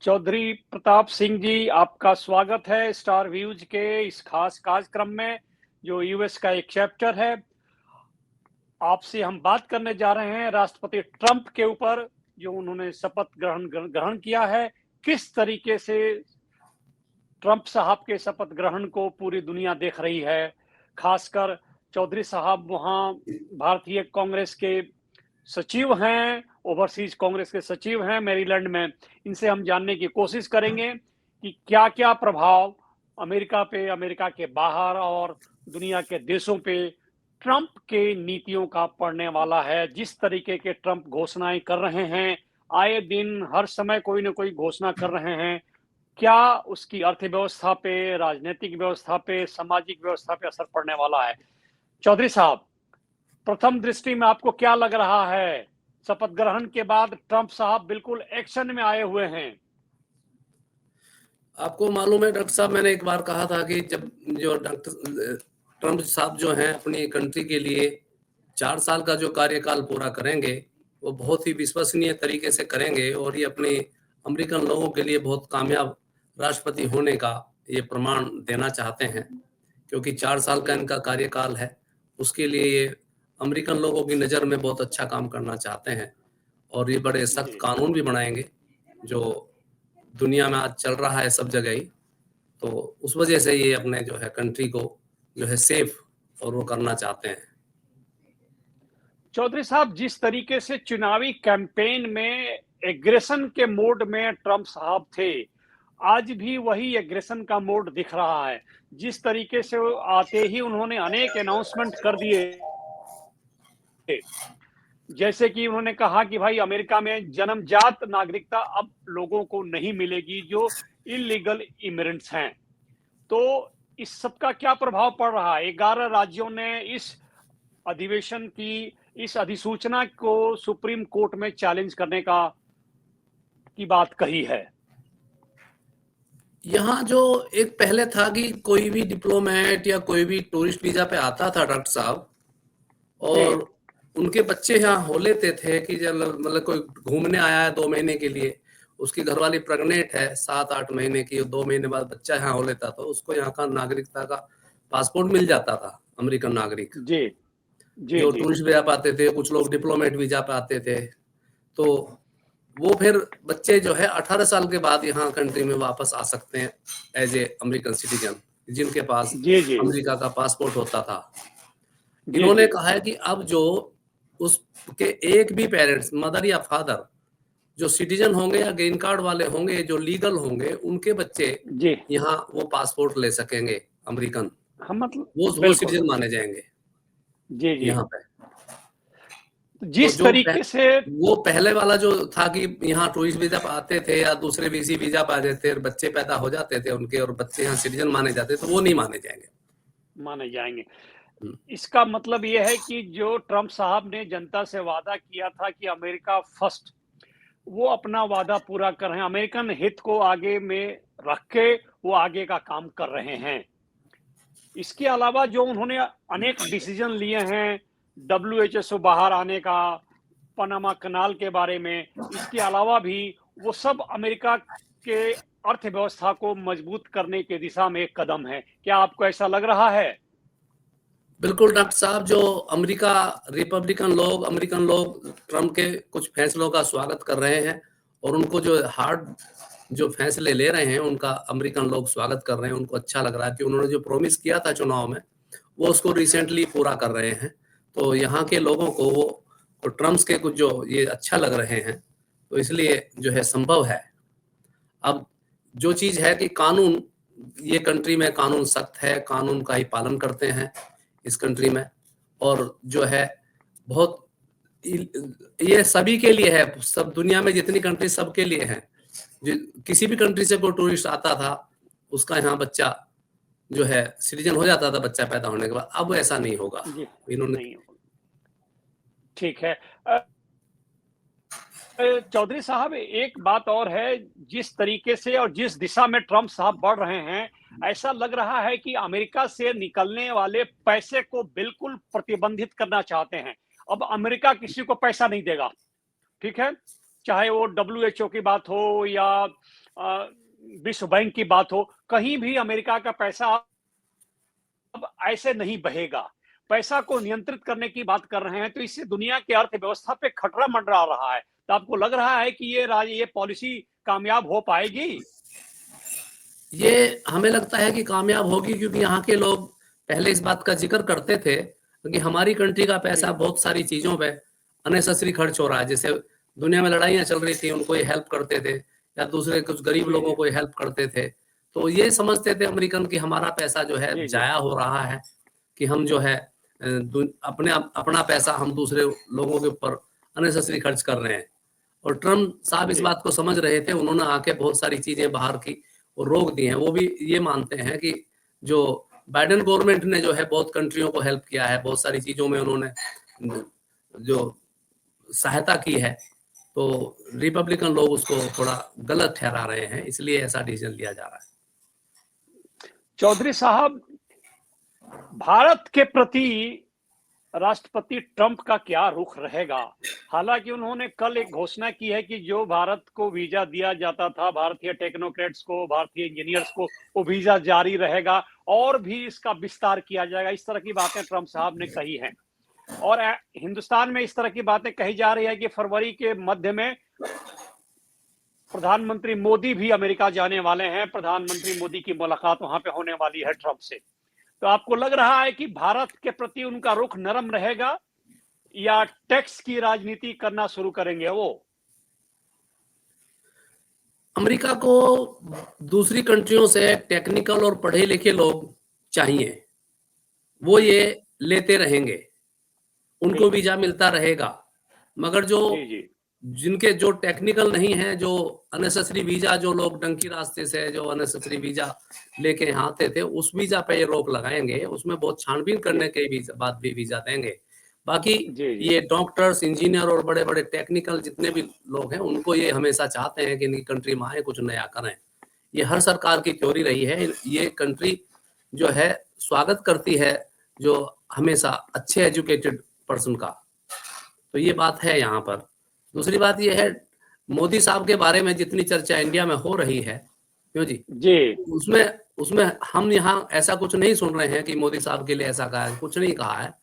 चौधरी प्रताप सिंह जी, आपका स्वागत है स्टार व्यूज के इस खास कार्यक्रम में, जो यूएस का एक चैप्टर है। आपसे हम बात करने जा रहे हैं राष्ट्रपति ट्रंप के ऊपर, जो उन्होंने शपथ ग्रहण किया है। किस तरीके से ट्रंप साहब के शपथ ग्रहण को पूरी दुनिया देख रही है, खासकर चौधरी साहब वहाँ भारतीय कांग्रेस के सचिव हैं, ओवरसीज कांग्रेस के सचिव हैं मैरीलैंड में। इनसे हम जानने की कोशिश करेंगे कि क्या-क्या प्रभाव अमेरिका पे, अमेरिका के बाहर और दुनिया के देशों पे ट्रंप के नीतियों का पड़ने वाला है। जिस तरीके के ट्रंप घोषणाएं कर रहे हैं, आए दिन हर समय कोई ना कोई घोषणा कर रहे हैं, क्या उसकी अर्थव्यवस्था पे, राजनीतिक व्यवस्था पे, सामाजिक व्यवस्था पे असर पड़ने वाला है? चौधरी साहब, प्रथम दृष्टि में आपको क्या लग रहा है? शपथ ग्रहण के बाद ट्रंप साहब बिल्कुल एक्शन में आए हुए हैं। आपको मालूम है डॉक्टर साहब, मैंने एक बार कहा था कि जब जो डॉक्टर ट्रंप साहब जो हैं अपनी कंट्री के लिए 4 साल का जो कार्यकाल पूरा करेंगे, वो बहुत ही विश्वसनीय तरीके से करेंगे और ये अपने अमेरिकन लोगों के लिए बहुत कामयाब राष्ट्रपति होने का ये प्रमाण देना चाहते हैं, क्योंकि 4 साल का इनका कार्यकाल है। उसके लिए ये अमेरिकन लोगों की नज़र में बहुत अच्छा काम करना चाहते हैं और ये बड़े सख्त कानून भी बनाएंगे, जो दुनिया में आज चल रहा है सब जगह ही। तो उस वजह से ये अपने जो है कंट्री को जो है सेफ और वो करना चाहते हैं। चौधरी साहब, जिस तरीके से चुनावी कैंपेन में एग्रेशन के मोड में ट्रंप साहब थे, आज भी वही एग्रेशन का मोड दिख रहा है। जिस तरीके से आते ही उन्होंने अनेक अनाउंसमेंट कर दिए, जैसे कि उन्होंने कहा कि भाई अमेरिका में जन्मजात नागरिकता अब लोगों को नहीं मिलेगी जो इलीगल इमिग्रेंट्स हैं। तो इस सब का क्या प्रभाव पड़ रहा है? 11 राज्यों ने इस अधिवेशन की, इस अधिसूचना को सुप्रीम कोर्ट में चैलेंज करने की बात कही है। यहाँ जो एक पहले था कि कोई भी डिप्लोमेट या कोई भी टूरिस्ट वीजा पे आता था डॉक्टर साहब, और उनके बच्चे यहाँ हो लेते थे कि जब मतलब कोई घूमने आया है 2 महीने के लिए, उसकी घरवाली प्रेग्नेंट है 7-8 महीने की, 2 महीने बाद बच्चा यहाँ हो लेता था, उसको यहाँ का नागरिकता का पासपोर्ट मिल जाता था, अमेरिकन नागरिक। जी जी जो जी टूरिस्ट वीजा पे आते थे, कुछ लोग डिप्लोमेट वीजा पे आते थे, तो वो फिर बच्चे जो है 18 साल के बाद यहाँ कंट्री में वापस आ सकते हैं एज ए अमेरिकन सिटीजन, जिनके पास जी जी अमेरिका का पासपोर्ट होता था। जी इन्होंने जी कहा है कि अब जो उसके एक भी पेरेंट्स, मदर या फादर, जो सिटीजन होंगे या ग्रीन कार्ड वाले होंगे, जो लीगल होंगे, उनके बच्चे जी यहाँ वो पासपोर्ट ले सकेंगे अमेरिकन, हम मतलब वो बिल्कुल सिटीजन माने जाएंगे जी जी। यहाँ पे। तो जिस तरीके से वो पहले वाला जो था कि यहाँ टूरिस्ट वीजा पे आते थे या दूसरे वीसी वीजा पे आ जाते थे, बच्चे पैदा हो जाते थे उनके और बच्चे यहाँ सिटीजन माने जाते, तो वो नहीं माने जाएंगे। इसका मतलब ये है कि जो ट्रंप साहब ने जनता से वादा किया था कि अमेरिका फर्स्ट, वो अपना वादा पूरा कर रहे हैं। अमेरिकन हित को आगे में रख के वो आगे का काम कर रहे हैं। इसके अलावा जो उन्होंने अनेक डिसीजन लिए हैं, WHO से बाहर आने का, पनामा कनाल के बारे में, इसके अलावा भी वो सब अमेरिका के अर्थव्यवस्था को मजबूत करने की दिशा में एक कदम है। क्या आपको ऐसा लग रहा है? बिल्कुल डॉक्टर साहब, जो अमेरिकन लोग ट्रंप के कुछ फैसलों का स्वागत कर रहे हैं और उनको जो हार्ड जो फैसले ले रहे हैं उनका अमेरिकन लोग स्वागत कर रहे हैं। उनको अच्छा लग रहा है कि उन्होंने जो प्रॉमिस किया था चुनाव में, वो उसको रिसेंटली पूरा कर रहे हैं। तो यहाँ के लोगों को वो ट्रम्प के कुछ जो ये अच्छा लग रहे हैं, तो इसलिए जो है संभव है। अब जो चीज है कि कानून, ये कंट्री में कानून सख्त है, कानून का ही पालन करते हैं इस कंट्री में, और जो है बहुत ये सभी के लिए है, सब दुनिया में जितनी कंट्री सबके लिए है। किसी भी कंट्री से कोई टूरिस्ट आता था, उसका यहाँ बच्चा जो है सिटीजन हो जाता था बच्चा पैदा होने के बाद। अब ऐसा नहीं होगा। इन्होंने ठीक है। चौधरी साहब, एक बात और है, जिस तरीके से और जिस दिशा में ट्रंप साहब बढ़ रहे हैं, ऐसा लग रहा है कि अमेरिका से निकलने वाले पैसे को बिल्कुल प्रतिबंधित करना चाहते हैं। अब अमेरिका किसी को पैसा नहीं देगा, ठीक है, चाहे वो WHO की बात हो या विश्व बैंक की बात हो, कहीं भी अमेरिका का पैसा अब ऐसे नहीं बहेगा। पैसा को नियंत्रित करने की बात कर रहे हैं, तो इससे दुनिया की अर्थव्यवस्था पे खतरा मंडरा रहा है। तो आपको लग रहा है कि ये पॉलिसी कामयाब हो पाएगी? ये हमें लगता है कि कामयाब होगी, क्योंकि यहाँ के लोग पहले इस बात का जिक्र करते थे कि हमारी कंट्री का पैसा बहुत सारी चीजों पे अननेसेसरी खर्च हो रहा है। जैसे दुनिया में लड़ाइयाँ चल रही थी, उनको ये हेल्प करते थे, या दूसरे कुछ गरीब लोगों को हेल्प करते थे। तो ये समझते थे अमेरिकन कि हमारा पैसा जो है जाया हो रहा है, कि हम जो है अपना पैसा हम दूसरे लोगों के ऊपर अननेसेसरी खर्च कर रहे हैं। और ट्रम्प साहब इस बात को समझ रहे थे, उन्होंने आके बहुत सारी चीजें बाहर की और रोक दी हैं। वो भी ये मानते हैं कि जो बाइडेन गवर्नमेंट ने जो है बहुत कंट्रियों को हेल्प किया है, बहुत सारी चीजों में उन्होंने जो सहायता की है, तो रिपब्लिकन लोग उसको थोड़ा गलत ठहरा रहे हैं, इसलिए ऐसा डिसीजन लिया जा रहा है। चौधरी साहब, भारत के प्रति राष्ट्रपति ट्रंप का क्या रुख रहेगा? हालांकि उन्होंने कल एक घोषणा की है कि जो भारत को वीजा दिया जाता था, भारतीय टेक्नोक्रेट्स को, भारतीय इंजीनियर्स को, वो वीजा जारी रहेगा और भी इसका विस्तार किया जाएगा। इस तरह की बातें ट्रंप साहब ने कही हैं। और हिंदुस्तान में इस तरह की बातें कही जा रही है कि फरवरी के मध्य में प्रधानमंत्री मोदी भी अमेरिका जाने वाले हैं। प्रधानमंत्री मोदी की मुलाकात वहां पे होने वाली है ट्रंप से। तो आपको लग रहा है कि भारत के प्रति उनका रुख नरम रहेगा या टैक्स की राजनीति करना शुरू करेंगे वो? अमेरिका को दूसरी कंट्रियों से टेक्निकल और पढ़े लिखे लोग चाहिए, वो ये लेते रहेंगे, उनको वीजा मिलता रहेगा। मगर जो जिनके जो टेक्निकल नहीं है, जो अननेसेसरी वीजा, जो लोग डंकी रास्ते से जो अननेसेसरी वीजा लेके यहाँ आते थे, उस वीजा पे ये रोक लगाएंगे। उसमें बहुत छानबीन करने के बाद भी वीजा देंगे। बाकी ये डॉक्टर्स, इंजीनियर और बड़े बड़े टेक्निकल जितने भी लोग हैं, उनको ये हमेशा चाहते हैं कि इनकी कंट्री में आए, कुछ नया करें। ये हर सरकार की थ्योरी रही है। ये कंट्री जो है स्वागत करती है जो हमेशा अच्छे एजुकेटेड पर्सन का। तो ये बात है यहाँ पर। दूसरी बात ये है, मोदी साहब के बारे में जितनी चर्चा इंडिया में हो रही है, क्यों जी, उसमें हम यहाँ ऐसा कुछ नहीं सुन रहे हैं कि मोदी साहब के लिए ऐसा कहा है, कुछ नहीं कहा है।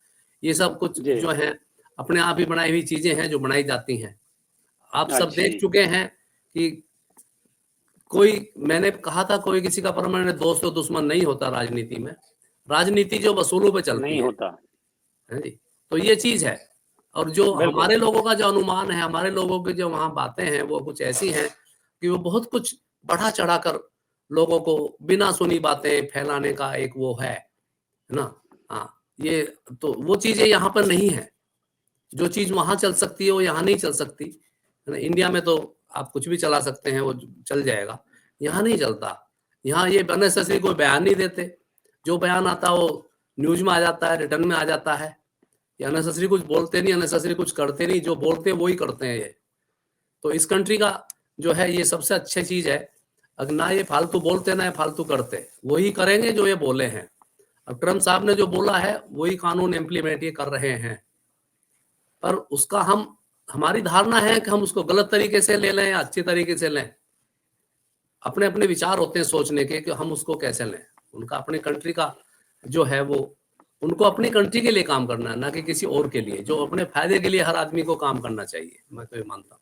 ये सब कुछ जो है अपने आप ही बनाई हुई चीजें हैं जो बनाई जाती हैं। आप सब देख चुके हैं कि मैंने कहा था, कोई किसी का परमानेंट दोस्त और दुश्मन नहीं होता राजनीति में। राजनीति जो वसूलों पे चलती नहीं होता है जी। तो ये चीज है। और जो हमारे लोगों का जो अनुमान है, हमारे लोगों की जो वहां बातें हैं, वो कुछ ऐसी हैं कि वो बहुत कुछ बढ़ा चढ़ा कर लोगों को बिना सुनी बातें फैलाने का एक वो है ना। हाँ, ये तो वो चीजें यहाँ पर नहीं है। जो चीज वहां चल सकती है वो यहाँ नहीं चल सकती। इंडिया में तो आप कुछ भी चला सकते हैं, वो चल जाएगा। यहाँ नहीं चलता। यहाँ ये अननेसेसरी कोई बयान नहीं देते। जो बयान आता है वो न्यूज में आ जाता है, रिटर्न में आ जाता है। ये अननेसेसरी कुछ बोलते नहीं, अननेसेसरी कुछ करते नहीं। जो बोलते हैं वो ही करते हैं ये। तो इस कंट्री का जो है ये सबसे अच्छी चीज है, अगर ना ये फालतू बोलते ना ये फालतू करते, वही करेंगे जो ये बोले हैं। अब ट्रम्प साहब ने जो बोला है वही कानून इम्प्लीमेंट ये कर रहे हैं। पर उसका हमारी धारणा है कि हम उसको गलत तरीके से ले लें या अच्छी तरीके से लें। अपने अपने विचार होते हैं सोचने के कि हम उसको कैसे लें। उनका अपनी कंट्री का जो है वो उनको अपनी कंट्री के लिए काम करना है, ना कि किसी और के लिए। जो अपने फायदे के लिए हर आदमी को काम करना चाहिए, मैं तो ये मानता हूँ।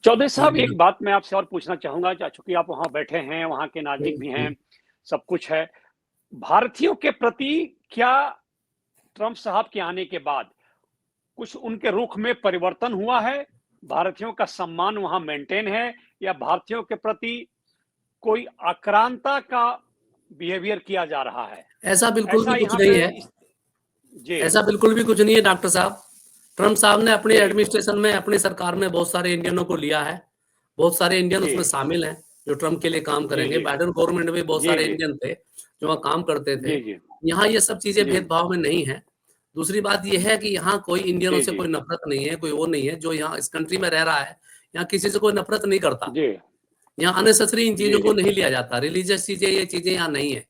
चौधरी साहब, एक बात मैं आपसे और पूछना चाहूंगा, चूंकि आप वहां बैठे हैं, वहां के नागरिक भी हैं, सब कुछ है। भारतीयों के प्रति क्या ट्रंप साहब के आने के बाद कुछ उनके रुख में परिवर्तन हुआ है? भारतीयों का सम्मान वहां मेंटेन है या भारतीयों के प्रति कोई आक्रांता का बिहेवियर किया जा रहा है? ऐसा बिल्कुल भी कुछ नहीं है जी। ऐसा बिल्कुल भी कुछ नहीं है डॉक्टर साहब। ट्रम्प साहब ने अपनी एडमिनिस्ट्रेशन में, अपनी सरकार में बहुत सारे इंडियनों को लिया है। बहुत सारे इंडियन उसमें शामिल हैं जो ट्रम्प के लिए काम करेंगे। बाइडेन गवर्नमेंट में बहुत सारे इंडियन थे जो वहाँ काम करते थे। यहाँ ये सब चीजें भेदभाव में नहीं है। दूसरी बात यह है कि यहाँ कोई इंडियनों से कोई नफरत नहीं है, कोई वो नहीं है। जो यहाँ इस कंट्री में रह रहा है, यहाँ किसी से कोई नफरत नहीं करता। यहाँ अननेसेसरी इन चीजों को नहीं लिया जाता। रिलीजियस चीजें, ये चीजें यहाँ नहीं है।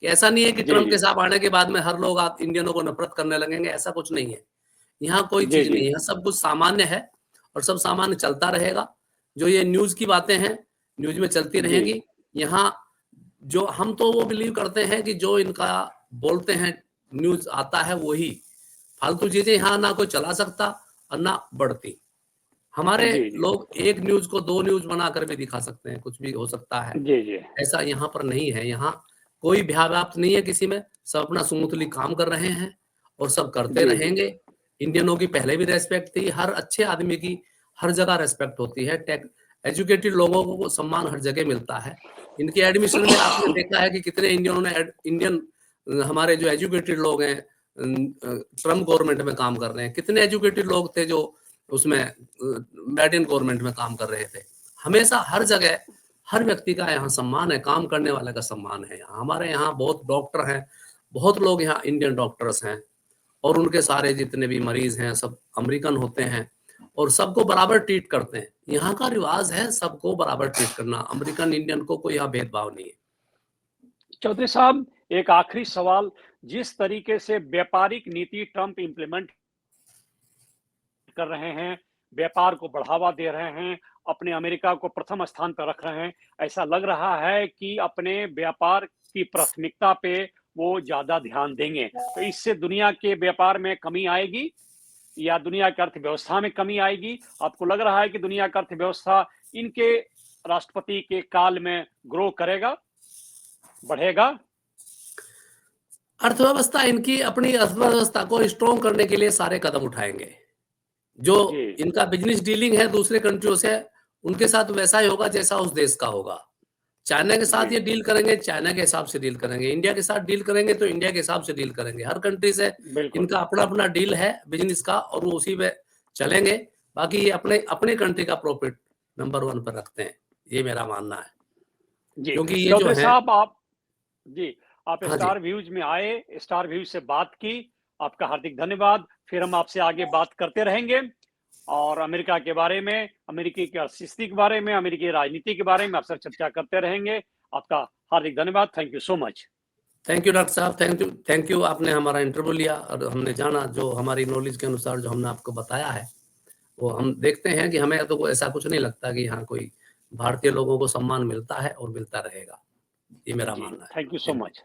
कि ऐसा नहीं है कि ट्रम्प के साथ आने के बाद में हर लोग आप इंडियनों को नफरत करने लगेंगे, ऐसा कुछ नहीं है। यहाँ कोई चीज नहीं है, सब कुछ सामान्य है और सब सामान्य चलता रहेगा। जो ये न्यूज़ की बातें हैं, न्यूज़ में चलती रहेंगी। यहाँ जो हम तो वो बिलीव करते हैं कि जो इनका बोलते हैं न्यूज़ आता है वही, फालतू चीज़ें यहाँ ना कोई चला सकता और ना बढ़ती। हमारे जी, जी। लोग एक न्यूज़ को 2 न्यूज़ बनाकर भी दिखा सकते हैं, कुछ भी हो सकता है। जी, जी। ऐसा यहाँ पर नहीं है, यहाँ कोई भय-व्याप्त नहीं है किसी में, सब अपना स्मूथली काम कर रहे हैं और सब करते जी, जी। रहेंगे। इंडियनों की पहले भी रिस्पेक्ट थी, हर अच्छे आदमी की हर जगह रिस्पेक्ट होती है, एजुकेटेड लोगों को सम्मान हर जगह मिलता है। इनके एडमिशन में आपने देखा है कि कितने इंडियनों ने इंडियन हमारे जो एजुकेटेड लोग हैं ट्रम्प गवर्नमेंट में काम कर रहे हैं, कितने एजुकेटेड लोग थे जो उसमें बाइडेन गवर्नमेंट में काम कर रहे थे। हमेशा हर जगह हर व्यक्ति का यहाँ सम्मान है, काम करने वाले का सम्मान है यहाँ। हमारे यहाँ बहुत डॉक्टर हैं, बहुत लोग यहाँ इंडियन डॉक्टर्स हैं और उनके सारे जितने भी मरीज हैं सब अमेरिकन होते हैं और सबको बराबर ट्रीट करते हैं। यहाँ का रिवाज है सबको बराबर ट्रीट करना, अमेरिकन इंडियन को कोई यहाँ भेदभाव नहीं है। चौधरी साहब, एक आखिरी सवाल, जिस तरीके से व्यापारिक नीति ट्रंप इम्प्लीमेंट कर रहे हैं, व्यापार को बढ़ावा दे रहे हैं, अपने अमेरिका को प्रथम स्थान पर रख रहे हैं, ऐसा लग रहा है कि अपने व्यापार की प्राथमिकता पे वो ज़्यादा ध्यान देंगे। तो इससे दुनिया के व्यापार में कमी आएगी या दुनिया की अर्थव्यवस्था में कमी आएगी? आपको लग रहा है कि दुनिया का अर्थव्यवस्था इनके राष्ट्रपति के काल में ग्रो करेगा, बढ़ेगा? अर्थव्यवस्था इनकी अपनी अर्थव्यवस्था को स्ट्रॉन्ग करने के लिए सारे कदम उठाएंगे। जो जी। इनका बिजनेस डीलिंग है दूसरे कंट्रियों से, उनके साथ वैसा ही होगा जैसा उस देश का होगा। चाइना के साथ जी, ये डील करेंगे, चाइना के हिसाब से डील करेंगे। इंडिया के साथ डील करेंगे तो इंडिया के हिसाब से डील करेंगे। हर कंट्री से बिल्कुल। इनका अपना-अपना डील है बिज़नेस का और वो उसी पे चलेंगे। बाकी ये अपने कंट्री का प्रॉफिट नंबर 1 पर रखते हैं। ये मेरा मानना है। जी, क्योंकि ये जो चौधरी है साहब आप जी, आप हाँ जी। स्टार व्यूज़ में आए, स्टार व्यूज़ से बात की, आपका हार्दिक धन्यवाद। फिर हम आपसे आगे बात करते रहेंगे और अमेरिका के बारे में, अमेरिकी की अर्थस्थिति के बारे में, अमेरिकी राजनीति के बारे में आपसे चर्चा करते रहेंगे। आपका हार्दिक धन्यवाद। Thank you so much. Thank you doctor साहब, थैंक यू आपने हमारा इंटरव्यू लिया और हमने जाना जो हमारी नॉलेज के अनुसार जो हमने आपको बताया है, वो हम देखते हैं कि हमें तो ऐसा कुछ नहीं लगता कि यहाँ कोई भारतीय लोगों को सम्मान मिलता है और मिलता रहेगा। ये मेरा जी, मानना है। Thank you so thank much.